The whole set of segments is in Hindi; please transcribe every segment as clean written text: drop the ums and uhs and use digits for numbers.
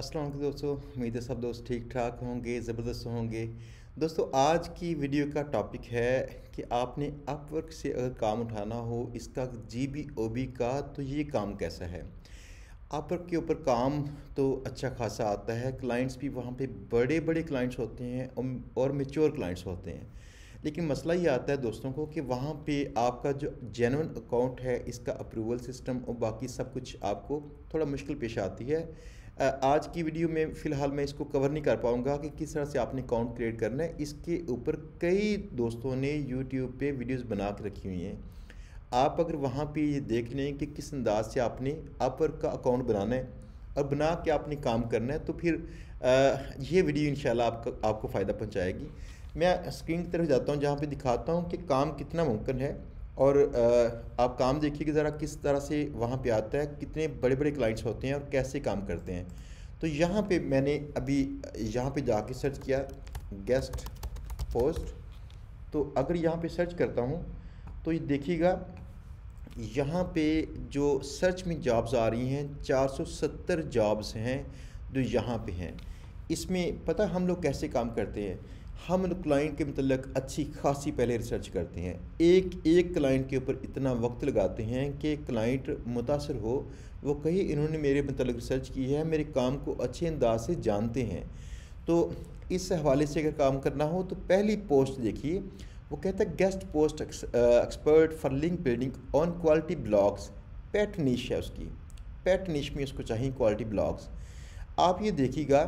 अस्सलाम वालेकुम दोस्तों। उम्मीद है सब दोस्त ठीक ठाक होंगे, ज़बरदस्त होंगे। दोस्तों आज की वीडियो का टॉपिक है कि आपने अपवर्क से अगर काम उठाना हो इसका GBOB का, तो ये काम कैसा है। अपवर्क के ऊपर काम तो अच्छा खासा आता है, क्लाइंट्स भी वहाँ पे बड़े बड़े क्लाइंट्स होते हैं और मैच्योर क्लाइंट्स होते हैं। लेकिन मसला ये आता है दोस्तों को कि वहाँ पे आपका जो जेन्युइन अकाउंट है, इसका अप्रूवल सिस्टम और बाकी सब कुछ आपको थोड़ा मुश्किल पेश आती है। आज की वीडियो में फ़िलहाल मैं इसको कवर नहीं कर पाऊँगा कि किस तरह से आपने अकाउंट क्रिएट करना है। इसके ऊपर कई दोस्तों ने यूट्यूब पे वीडियोस बना के रखी हुई हैं। आप अगर वहाँ पे ये देख लें कि किस अंदाज से आपने अपवर्क का अकाउंट बनाना है और बना के आपने काम करना है, तो फिर ये वीडियो इंशाल्लाह आपको फ़ायदा पहुँचाएगी। मैं स्क्रीन की तरफ जाता हूँ जहाँ पे दिखाता हूँ कि काम कितना मुमकिन है। और आप काम देखिए कि ज़रा किस तरह से वहाँ पे आता है, कितने बड़े बड़े क्लाइंट्स होते हैं और कैसे काम करते हैं। तो यहाँ पे मैंने अभी यहाँ पे जाके सर्च किया गेस्ट पोस्ट। तो अगर यहाँ पे सर्च करता हूँ तो ये देखिएगा, यहाँ पे जो सर्च में जॉब्स आ रही हैं 470 जॉब्स हैं जो यहाँ पे हैं। इसमें पता हम लोग कैसे काम करते हैं, हम लोग क्लाइंट के मतलब अच्छी खासी पहले रिसर्च करते हैं। एक एक क्लाइंट के ऊपर इतना वक्त लगाते हैं कि क्लाइंट मुतासर हो, वो कहे इन्होंने मेरे मतलब रिसर्च की है, मेरे काम को अच्छे अंदाज से जानते हैं। तो इस हवाले से अगर काम करना हो तो पहली पोस्ट देखिए, वो कहता है guest post expert for link building on quality blogs. Pet niche है उसकी, पेट निश में उसको चाहिए क्वालिटी ब्लॉग्स। आप ये देखिएगा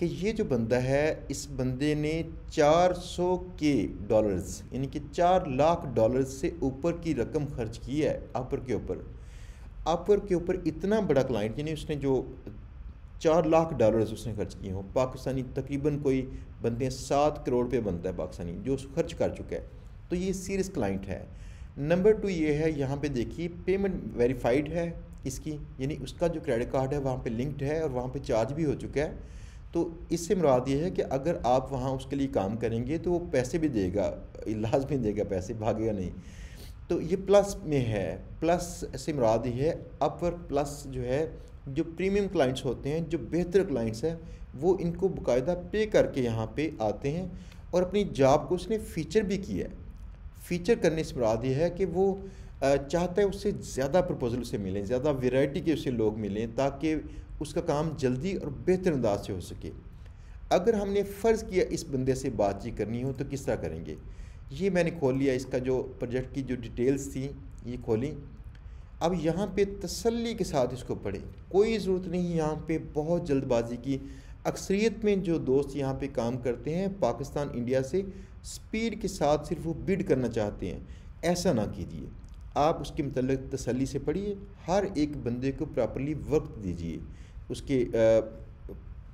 कि ये जो बंदा है, इस बंदे ने 400 के डॉलर्स यानी कि $4 लाख से ऊपर की रकम खर्च की है अपवर्क के ऊपर। अपवर्क के ऊपर इतना बड़ा क्लाइंट, यानी उसने जो $4 लाख उसने खर्च किए हों, पाकिस्तानी तकरीबन कोई बनते हैं 7 करोड़ पे बनता है पाकिस्तानी जो खर्च कर चुका है। तो ये सीरियस क्लाइंट है। नंबर 2 ये है, यहाँ पे देखिए पेमेंट वेरीफाइड है इसकी, यानी उसका जो क्रेडिट कार्ड है वहाँ पे लिंक्ड है और वहाँ पे चार्ज भी हो चुका है। तो इससे मुराद ये है कि अगर आप वहाँ उसके लिए काम करेंगे तो वो पैसे भी देगा, लाजमी देगा पैसे, भागेगा नहीं। तो ये प्लस में है, प्लस से मुराद ये है अपवर्क प्लस जो है, जो प्रीमियम क्लाइंट्स होते हैं, जो बेहतर क्लाइंट्स हैं, वो इनको बाकायदा पे करके यहाँ पे आते हैं और अपनी जॉब को उसने फ़ीचर भी किया है। फ़ीचर करने से मुराद ये है कि वो चाहता है उससे ज़्यादा प्रपोजल उसे मिलें, ज़्यादा वैरायटी के उसे लोग मिलें, ताकि उसका काम जल्दी और बेहतर अंदाज से हो सके। अगर हमने फ़र्ज़ किया इस बंदे से बातचीत करनी हो तो किस तरह करेंगे। ये मैंने खोल लिया, इसका जो प्रोजेक्ट की जो डिटेल्स थी ये खोली। अब यहाँ पे तसल्ली के साथ इसको पढ़ें, कोई ज़रूरत नहीं यहाँ पे बहुत जल्दबाजी की। अक्सरियत में जो दोस्त यहाँ पे काम करते हैं पाकिस्तान इंडिया से, स्पीड के साथ सिर्फ वो बिड करना चाहते हैं, ऐसा ना कीजिए। आप उसके मतलब तसल्ली से पढ़िए, हर एक बंदे को प्रॉपर्ली वक्त दीजिए, उसके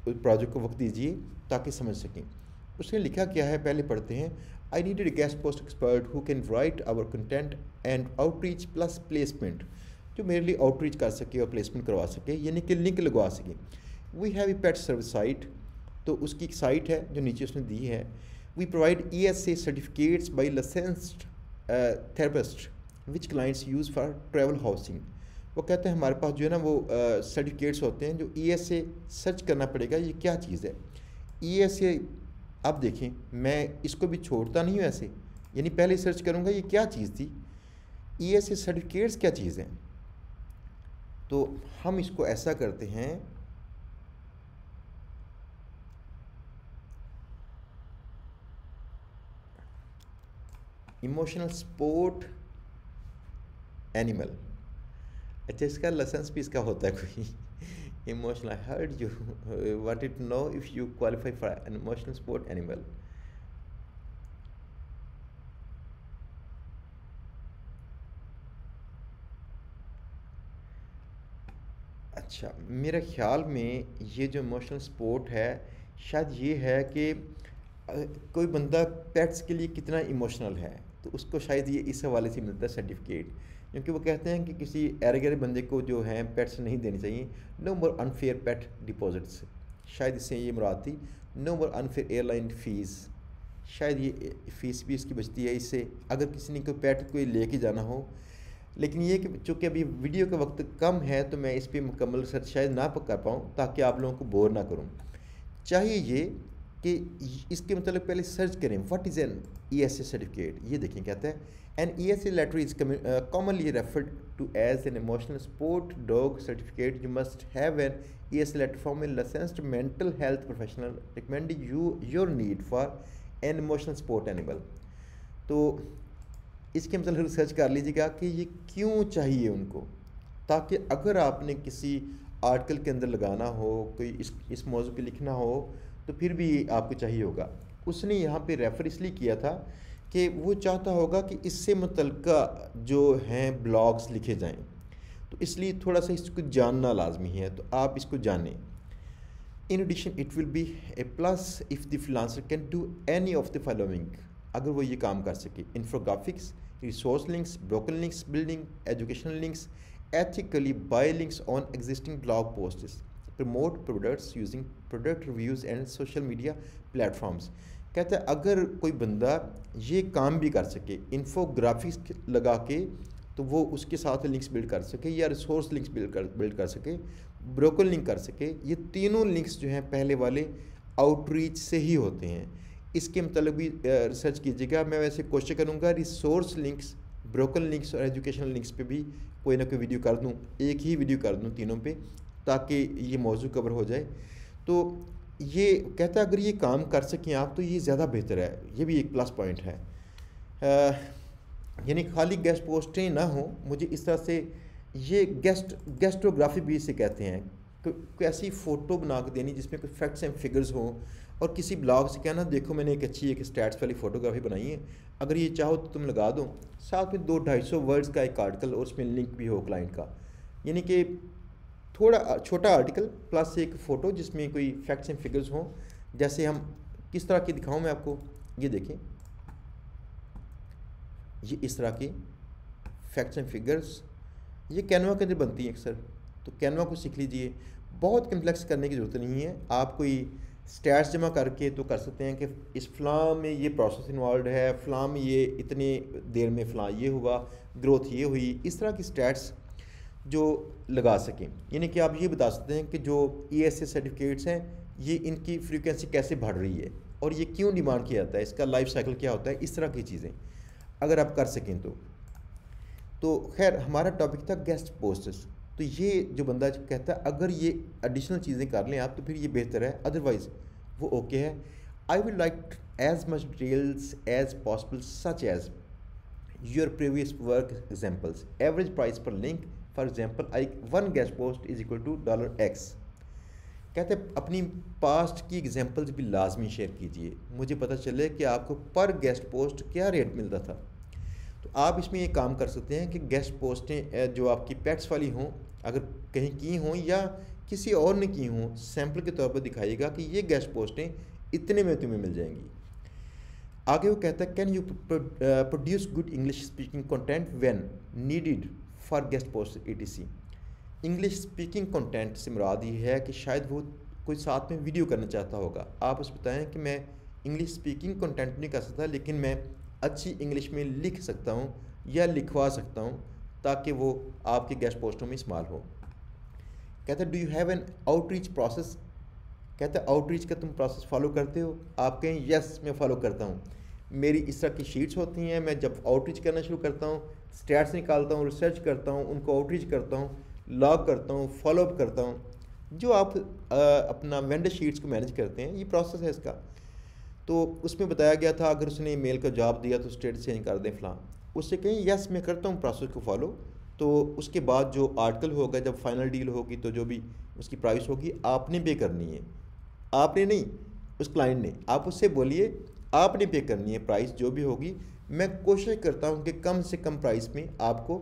प्रोजेक्ट को वक्त दीजिए ताकि समझ सकें। उसने लिखा क्या है, पहले पढ़ते हैं। I needed a guest post expert who can write our content and outreach plus placement, जो मेरे लिए आउटरीच कर सके और प्लेसमेंट करवा सके, यानी कि लिंक लगवा सके। We have a pet service site, तो उसकी एक साइट है जो नीचे उसने दी है। We provide ESA certificates by licensed therapist which clients use for travel housing. वो कहते हैं हमारे पास जो है ना वो सर्टिफिकेट्स होते हैं जो ESA सर्च करना पड़ेगा ये क्या चीज़ है। ESA अब देखें, मैं इसको भी छोड़ता नहीं हूँ ऐसे, यानी पहले सर्च करूँगा ये क्या चीज़ थी, ESA सर्टिफिकेट्स क्या चीज़ हैं। तो हम इसको ऐसा करते हैं, इमोशनल सपोर्ट एनिमल। अच्छा, इसका लाइसेंस भी इसका होता है कोई, emotional. I heard you wanted to know if you qualify for an emotional support animal. अच्छा, मेरे ख्याल में ये जो इमोशनल सपोर्ट है, शायद ये है कि कोई बंदा पेट्स के लिए कितना इमोशनल है, तो उसको शायद ये इस हवाले से मिलता है सर्टिफिकेट। क्योंकि वो कहते हैं कि किसी एरगेर बंदे को जो है पेट्स नहीं देनी चाहिए। नो मोर अनफेयर पेट डिपॉजिट्स, शायद इससे ये मुराद थी। नो मोर अनफेयर एयरलाइन फ़ीस, शायद ये फ़ीस भी इसकी बचती है इससे, अगर किसी ने कोई पेट कोई लेके जाना हो। लेकिन ये कि चूँकि अभी वीडियो का वक्त कम है तो मैं इस पे मुकम्मल रिसर्च शायद ना कर पाऊँ, ताकि आप लोगों को बोर ना करूँ। चाहिए ये कि इसके मतलब पहले सर्च करें what is an ESA certificate. ये देखें कहता है an ESA letter is commonly referred to as an emotional support dog certificate. You must have an ESA letter from a licensed mental health professional recommending your need for an emotional support animal. तो इसके मतलब रिसर्च कर लीजिएगा कि ये क्यों चाहिए उनको, ताकि अगर आपने किसी आर्टिकल के अंदर लगाना हो, कोई इस मौजू पे लिखना हो, तो फिर भी आपको चाहिए होगा। उसने यहाँ पे रेफ़र इसलिए किया था कि वो चाहता होगा कि इससे मुतल्लिका जो हैं ब्लॉग्स लिखे जाएं, तो इसलिए थोड़ा सा इसको जानना लाजमी है, तो आप इसको जानें। In addition it will be a plus if the freelancer can do any of the following, अगर वो ये काम कर सके: infographics, resource links, broken links building, educational links, ethically buy links on existing blog posts, promote products using product reviews and social media platforms। कहता है अगर कोई बंदा ये काम भी कर सके, इन्फोग्राफिक्स लगा के, तो वो उसके साथ लिंक्स बिल्ड कर सके, या रिसोर्स लिंक्स बिल्ड कर सके, ब्रोकन लिंक कर सके। ये तीनों लिंक्स जो हैं पहले वाले आउटरीच से ही होते हैं। इसके मतलब भी रिसर्च कीजिएगा। मैं वैसे कोशिश करूँगा रिसोर्स लिंक्स, ब्रोकन लिंक्स और एजुकेशनल लिंक्स पे भी कोई ना कोई वीडियो कर दूँ, एक ही वीडियो कर दूँ तीनों पे, ताकि ये मौजू कवर हो जाए। तो ये कहता है अगर ये काम कर सकें आप तो ये ज़्यादा बेहतर है, ये भी एक प्लस पॉइंट है। यानी खाली गेस्ट पोस्टें ना हो, मुझे इस तरह से ये गेस्टोग्राफी भी इसे कहते हैं, कोई ऐसी फ़ोटो बना के देनी जिसमें कोई फैक्ट्स एंड फिगर्स हों, और किसी ब्लॉग से कहना देखो मैंने एक अच्छी एक स्टैट्स वाली फ़ोटोग्राफी बनाई है, अगर ये चाहो तो तुम लगा दो, साथ में 200-250 वर्ड्स का एक आर्टिकल और उसमें लिंक भी हो क्लाइंट का। यानी कि थोड़ा छोटा आर्टिकल प्लस एक फ़ोटो जिसमें कोई फैक्ट्स एंड फिगर्स हों। जैसे हम किस तरह की दिखाऊं मैं आपको, ये देखें, ये इस तरह की फैक्ट्स एंड फिगर्स ये कैनवा के अंदर बनती हैं अक्सर, तो कैनवा को सीख लीजिए। बहुत कम्प्लेक्स करने की ज़रूरत नहीं है, आप कोई स्टैट्स जमा करके तो कर सकते हैं कि इस फ़लाँ में ये प्रोसेस इन्वॉल्व है, फ़लाँ में ये इतने देर में फ़लाँ ये हुआ, ग्रोथ ये हुई, इस तरह की स्टैट्स जो लगा सकें। यानी कि आप ये बता सकते हैं कि जो ESA सर्टिफिकेट्स हैं ये इनकी फ्रीक्वेंसी कैसे बढ़ रही है और ये क्यों डिमांड किया जाता है, इसका लाइफ साइकिल क्या होता है, इस तरह की चीज़ें अगर आप कर सकें तो खैर हमारा टॉपिक था गेस्ट पोस्टर्स। तो ये जो बंदा कहता है अगर ये एडिशनल चीज़ें कर लें आप तो फिर ये बेहतर है, अदरवाइज़ वो ओके है। I will like as much details as possible such as your previous work examples, average price per link, for example I 1 guest post is equal to $X। कहते हैं अपनी पास्ट की एग्जाम्पल्स भी लाजमी शेयर कीजिए, मुझे पता चले कि आपको पर गेस्ट पोस्ट क्या रेट मिलता था। तो आप इसमें ये काम कर सकते हैं कि गेस्ट पोस्टें जो आपकी पेट्स वाली हों, अगर कहीं की हों या किसी और ने की हों, सैम्पल के तौर पर दिखाइएगा कि ये गेस्ट पोस्टें इतने में तुम्हें मिल जाएंगी। आगे वो कहता है can you produce good English speaking content when needed for guest post ETC। English speaking content से मुराद ये है कि शायद वो कोई साथ में वीडियो करना चाहता होगा, आप उसे बताएं कि मैं इंग्लिश स्पीकिंग कंटेंट नहीं कर सकता लेकिन मैं अच्छी इंग्लिश में लिख सकता हूँ या लिखवा सकता हूँ, ताकि वो आपके गेस्ट पोस्टों में इस्तेमाल हो। कहता है do you have an outreach process. कहता है आउटरीच का तुम प्रोसेस फॉलो करते हो। आप कहें यस मैं फ़ॉलो करता हूँ, मेरी इस तरह की शीट्स होती हैं, मैं जब आउटरीच करना शुरू करता हूँ स्टैट्स निकालता हूँ, रिसर्च करता हूँ, उनको आउटरीच करता हूँ, लॉग करता हूँ, फॉलोअप करता हूँ। जो आप अपना वेंडर शीट्स को मैनेज करते हैं, ये प्रोसेस है इसका। तो उसमें बताया गया था अगर उसने मेल का जवाब दिया तो स्टेटस चेंज कर दें फ़लाँ, उससे कहें यस मैं करता हूँ प्रोसेस को फॉलो। तो उसके बाद जो आर्टिकल होगा, जब फाइनल डील होगी तो जो भी उसकी प्राइस होगी आपने पे करनी है, आपने नहीं, उस क्लाइंट ने। आप उससे बोलिए आपने पे करनी है प्राइस जो भी होगी। मैं कोशिश करता हूँ कि कम से कम प्राइस में आपको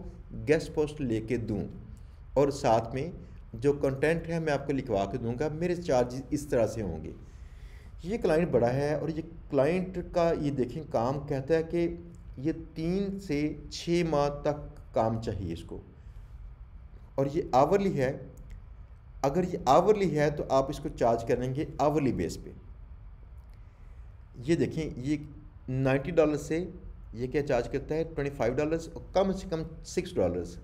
गेस्ट पोस्ट लेके दूँ, और साथ में जो कंटेंट है मैं आपको लिखवा के दूँगा, मेरे चार्ज इस तरह से होंगे। ये क्लाइंट बड़ा है और ये क्लाइंट का ये देखें काम कहता है कि ये 3 से 6 माह तक काम चाहिए इसको, और ये आवरली है। अगर ये आवरली है तो आप इसको चार्ज करेंगे आवरली बेस पे। ये देखें ये $90 से ये क्या चार्ज करता है $25 और कम से कम $6।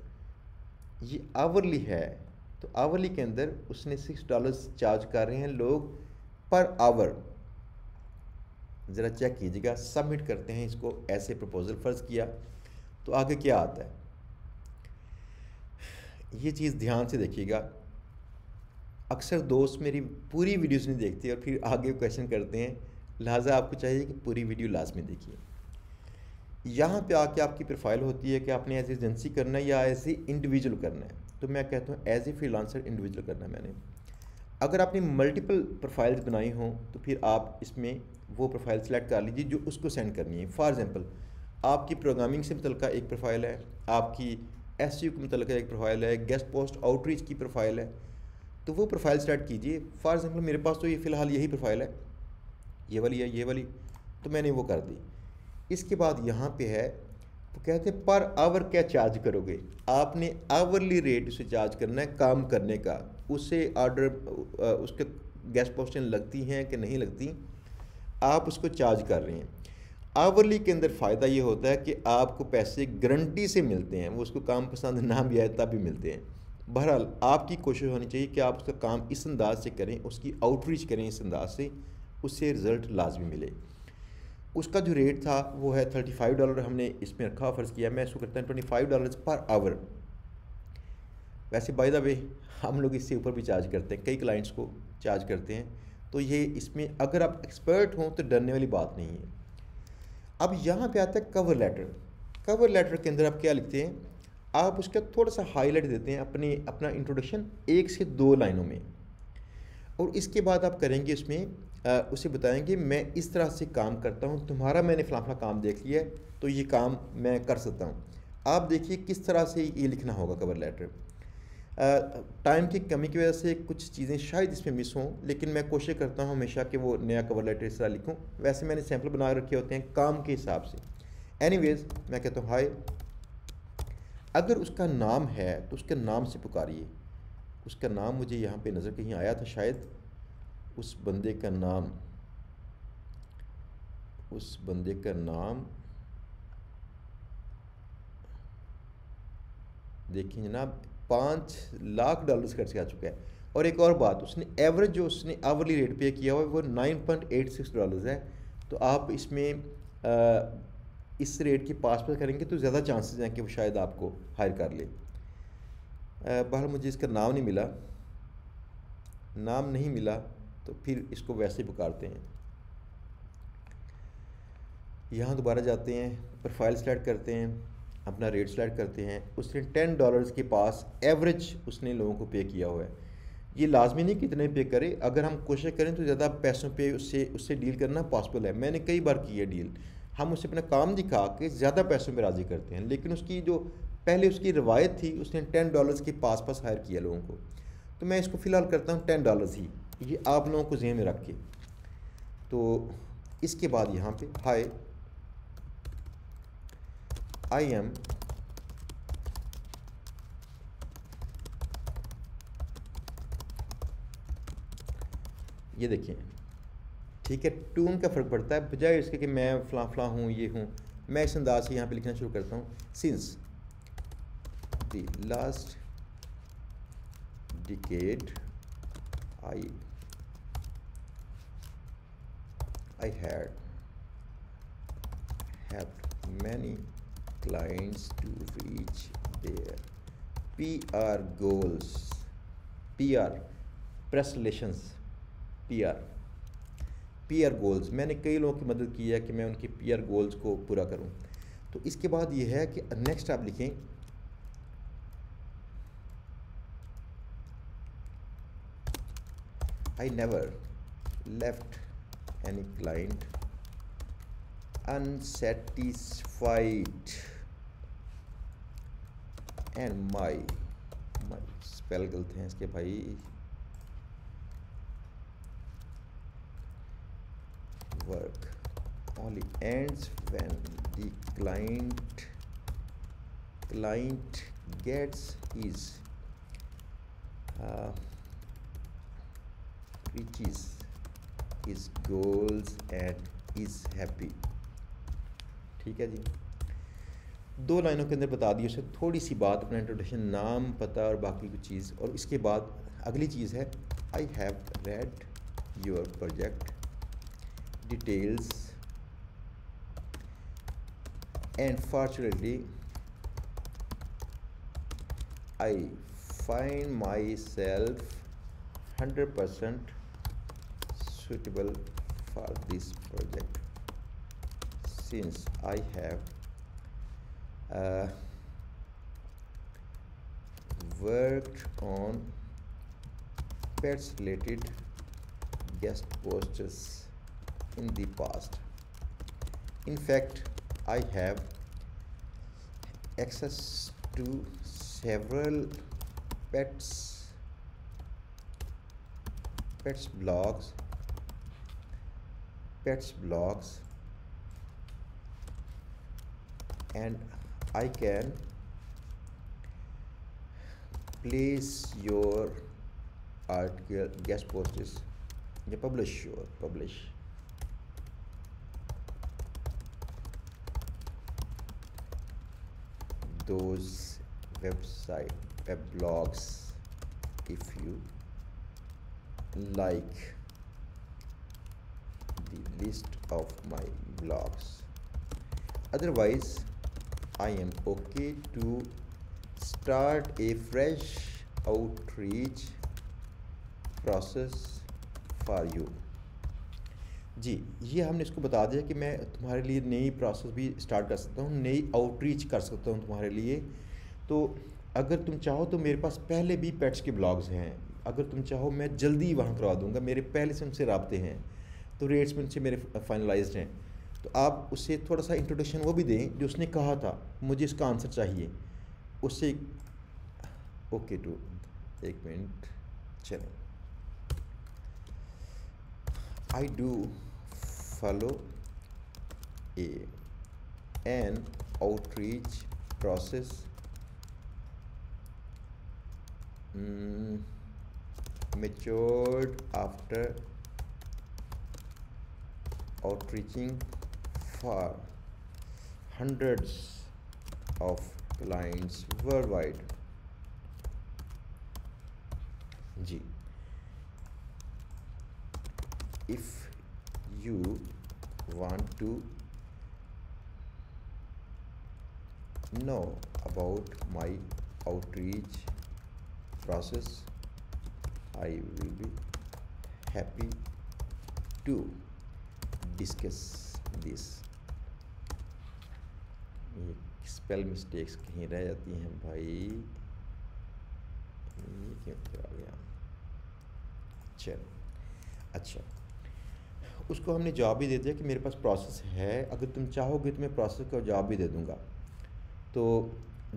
ये आवरली है, तो आवरली के अंदर उसने $6 चार्ज कर रहे हैं लोग पर आवर। ज़रा चेक कीजिएगा, सबमिट करते हैं इसको, ऐसे प्रपोजल फ़र्ज़ किया तो आगे क्या आता है, ये चीज़ ध्यान से देखिएगा। अक्सर दोस्त मेरी पूरी वीडियोस नहीं देखते और फिर आगे क्वेश्चन करते हैं, लिहाजा आपको चाहिए कि पूरी वीडियो लाजमी देखिए। यहाँ पे आके आपकी प्रोफाइल होती है कि आपने एज एजेंसी करना है या एज ए इंडिविजुअल करना है। तो मैं कहता हूँ एज ए फ्रीलांसर इंडिविजुअल करना है मैंने। अगर आपने मल्टीपल प्रोफाइल्स बनाई हों तो फिर आप इसमें वो प्रोफाइल सेलेक्ट कर लीजिए जो उसको सेंड करनी है। फॉर एग्जांपल, आपकी प्रोग्रामिंग से मुतल्लिका एक प्रोफाइल है, आपकी एसईओ के मुतल्लिका एक प्रोफाइल है, गेस्ट पोस्ट आउटरीच की प्रोफाइल है, तो वो प्रोफाइल सेलेक्ट कीजिए। फॉर एग्जांपल मेरे पास तो ये फ़िलहाल यही प्रोफाइल है, ये वाली है, ये वाली, तो मैंने वो कर दी। इसके बाद यहाँ पे है, तो कहते हैं पर आवर क्या चार्ज करोगे। आपने आवरली रेट उसे चार्ज करना है काम करने का। उससे ऑर्डर उसके गेस्ट पोस्टें लगती हैं कि नहीं लगती, आप उसको चार्ज कर रहे हैं। आवरली के अंदर फ़ायदा ये होता है कि आपको पैसे गारंटी से मिलते हैं, वो उसको काम पसंद ना भी आए तब भी मिलते हैं। बहरहाल आपकी कोशिश होनी चाहिए कि आप उसका काम इस अंदाज से करें, उसकी आउटरीच करें इस अंदाज से, उससे रिज़ल्ट लाजमी मिले। उसका जो रेट था वो है $35, हमने इसमें रखा, फ़र्ज़ किया मैं इसको करता हूँ $25 पर आवर। वैसे बाय द वे हम लोग इससे ऊपर भी चार्ज करते हैं, कई क्लाइंट्स को चार्ज करते हैं। तो ये इसमें अगर आप एक्सपर्ट हों तो डरने वाली बात नहीं है। अब यहाँ पे आता है कवर लेटर। कवर लेटर के अंदर आप क्या लिखते हैं, आप उसका थोड़ा सा हाईलाइट देते हैं अपना इंट्रोडक्शन 1 से 2 लाइनों में, और इसके बाद आप करेंगे उसमें उसे बताएंगे मैं इस तरह से काम करता हूँ, तुम्हारा मैंने फलाना काम देख लिया है तो ये काम मैं कर सकता हूँ। आप देखिए किस तरह से ये लिखना होगा कवर लेटर। टाइम की कमी की वजह से कुछ चीज़ें शायद इसमें मिस हों, लेकिन मैं कोशिश करता हूँ हमेशा कि वो नया कवर लेटर इस तरह लिखूँ। वैसे मैंने सैम्पल बना रखे होते हैं काम के हिसाब से। एनीवेज मैं कहता हूँ हाय। अगर उसका नाम है तो उसके नाम से पुकारिए। उसका नाम मुझे यहाँ पे नज़र कहीं आया था शायद, उस बंदे का नाम देखिए जनाब, $5 लाख खर्च कर चुका है। और एक और बात, उसने एवरेज जो उसने आवरली रेट पे किया हुआ है वो $9.86 है। तो आप इसमें इस रेट के पास पर करेंगे तो ज़्यादा चांसेस हैं कि वो शायद आपको हायर कर ले। बहर मुझे इसका नाम नहीं मिला तो फिर इसको वैसे ही पुकारते हैं। यहाँ दोबारा जाते हैं, प्रोफाइल सेलेक्ट करते हैं, अपना रेट सेलेक्ट करते हैं। उसने $10 के पास एवरेज उसने लोगों को पे किया हुआ है। ये लाजमी नहीं कितने पे करे, अगर हम कोशिश करें तो ज़्यादा पैसों पे उससे डील करना पॉसिबल है। मैंने कई बार की है डील, हम उसे अपना काम दिखा के ज़्यादा पैसों पे राज़ी करते हैं, लेकिन उसकी जो पहले उसकी रवायत थी उसने $10 के पास हायर किया लोगों को। तो मैं इसको फ़िलहाल करता हूँ $10 ही, ये आप लोगों को ज़हन में रख के। तो इसके बाद यहाँ पे हाय आई एम ये देखिए, ठीक है, टून का फ़र्क पड़ता है। बजाय इसके कि मैं फ़लाँ फ़लाँ हूँ, ये हूँ, मैं इस अंदाज से यहाँ पे लिखना शुरू करता हूँ। Since the last decade I had helped many clients to reach their PR goals. PR press relations, PR goals, मैंने कई लोगों की मदद की है कि मैं उनके PR गोल्स को पूरा करूं। तो इसके बाद ये है कि नेक्स्ट आप लिखें I never left any client unsatisfied and my spell गलत हैं इसके भाई, work only ends when the client gets his reaches his goals and is happy। ठीक है जी, 2 लाइनों के अंदर बता दी उसे थोड़ी सी बात, अपना इंट्रोडक्शन, नाम, पता और बाकी कुछ चीज़। और इसके बाद अगली चीज़ है, I have read your project details and fortunately I find myself 100% suitable for this project since I have worked on pets related guest posters in the past. In fact, I have access to several pets blogs and I can place your article guest posts publish those web blogs if you like the list of my blogs. Otherwise, I am okay to start a fresh outreach process for you. जी, ये हमने इसको बता दिया कि मैं तुम्हारे लिए नई प्रोसेस भी स्टार्ट कर सकता हूँ, नई आउटरीच कर सकता हूँ तुम्हारे लिए। तो अगर तुम चाहो तो मेरे पास पहले भी पेट्स के ब्लॉग्स हैं, अगर तुम चाहो मैं जल्दी वहाँ करवा दूँगा, मेरे पहले से उनसे राब्ते हैं, तो रेट्स में उनसे मेरे फाइनलाइज्ड हैं। तो आप उससे थोड़ा सा इंट्रोडक्शन वो भी दें जो उसने कहा था, मुझे इसका आंसर चाहिए उससे। ओके टू, एक मिनट, चलें। I do follow an outreach process matured after outreaching for hundreds of clients worldwide. जी, if you want to know about my outreach process, I will be happy to discuss this. ये स्पेल मिस्टेक्स कहीं रह जाती हैं भाई, ये क्यों आ गया। चलो, अच्छा, उसको हमने जवाब भी दे दिया कि मेरे पास प्रोसेस है, अगर तुम चाहोगे तो मैं प्रोसेस का जवाब भी दे दूँगा। तो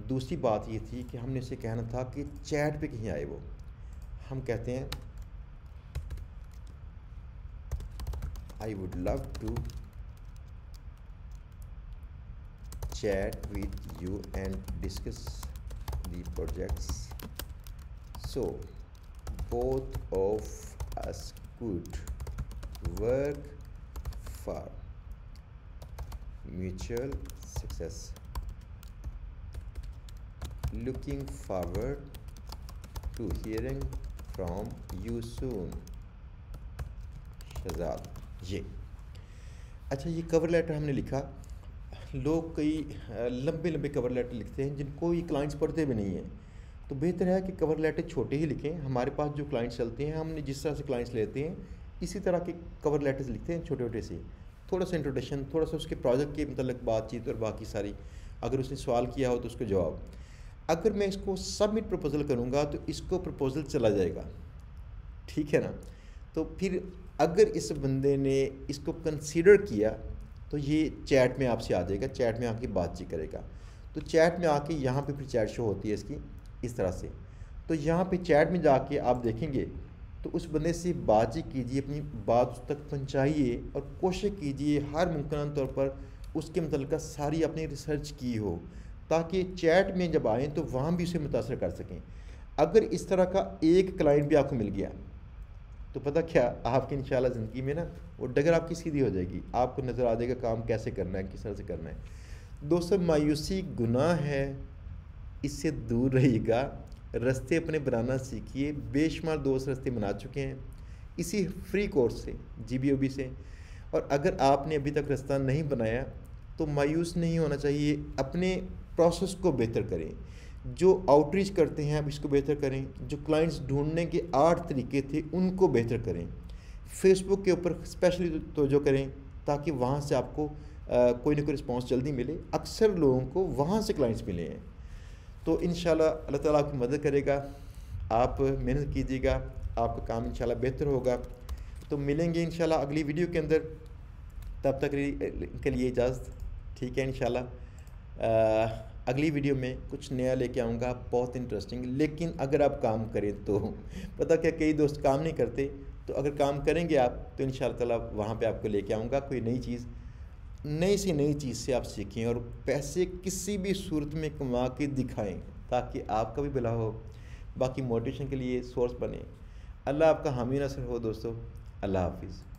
दूसरी बात ये थी कि हमने उसे कहना था कि चैट पे कहीं आए वो, हम कहते हैं I would love to chat with you and discuss the projects so both of us could work for mutual success. Looking forward to hearing from you soon. Shahzad. ये अच्छा, ये कवर लेटर हमने लिखा। लोग कई लंबे लंबे कवर लेटर लिखते हैं जिनको ये क्लाइंट्स पढ़ते भी नहीं हैं, तो बेहतर है कि कवर लेटर छोटे ही लिखें। हमारे पास जो क्लाइंट्स चलते हैं, हमने जिस तरह से क्लाइंट्स लेते हैं इसी तरह के कवर लेटर्स लिखते हैं, छोटे छोटे से, थोड़ा सा इंट्रोडक्शन, थोड़ा सा उसके प्रोजेक्ट के मतलब बातचीत और बाकी सारी, अगर उसने सवाल किया हो तो उसको जवाब। अगर मैं इसको सबमिट प्रपोज़ल करूँगा तो इसको प्रपोज़ल चला जाएगा, ठीक है ना। तो फिर अगर इस बंदे ने इसको कंसीडर किया तो ये चैट में आपसे आ जाएगा, चैट में आके बातचीत करेगा। तो चैट में आके यहाँ पे फिर चैट शो होती है इसकी इस तरह से। तो यहाँ पे चैट में जाके आप देखेंगे तो उस बंदे से बातचीत कीजिए, अपनी बात उस तक पहुँचाइए और कोशिश कीजिए हर मुमकिन तौर पर उसके मतलब सारी अपनी रिसर्च की हो, ताकि चैट में जब आएँ तो वहाँ भी उसे मुतासर कर सकें। अगर इस तरह का एक क्लाइंट भी आपको मिल गया तो पता क्या, आपकी इंशाल्लाह ज़िंदगी में ना वो डगर आपकी सीधी हो जाएगी, आपको नज़र आ जाएगा काम कैसे करना है, किस तरह से करना है। दोस्तों मायूसी गुनाह है, इससे दूर रहिएगा, रास्ते अपने बनाना सीखिए। बेशुमार दोस्त रास्ते बना चुके हैं इसी फ्री कोर्स से, GBOB से। और अगर आपने अभी तक रास्ता नहीं बनाया तो मायूस नहीं होना चाहिए, अपने प्रोसेस को बेहतर करें। जो आउटरीच करते हैं अब इसको बेहतर करें, जो क्लाइंट्स ढूंढने के 8 तरीके थे उनको बेहतर करें। फेसबुक के ऊपर स्पेशली तो जो करें, ताकि वहाँ से आपको कोई ना कोई रिस्पॉन्स जल्दी मिले। अक्सर लोगों को वहाँ से क्लाइंट्स मिले हैं। तो इंशाल्लाह अल्लाह ताला आपकी मदद करेगा, आप मेहनत कीजिएगा, आपका काम इंशाल्लाह बेहतर होगा। तो मिलेंगे इंशाल्लाह अगली वीडियो के अंदर, तब तक के लिए इजाज़त। ठीक है, इंशाल्लाह अगली वीडियो में कुछ नया लेके आऊँगा, बहुत इंटरेस्टिंग। लेकिन अगर आप काम करें तो पता क्या, कई दोस्त काम नहीं करते, तो अगर काम करेंगे आप तो इंशाल्लाह ताला वहाँ पे आपको लेके आऊँगा कोई नई चीज़, नई से नई चीज़ से आप सीखें और पैसे किसी भी सूरत में कमा के दिखाएं, ताकि आपका भी भला हो, बाकी मोटिवेशन के लिए सोर्स बने। अल्लाह आपका हामी नसर हो दोस्तों। अल्लाह हाफिज़।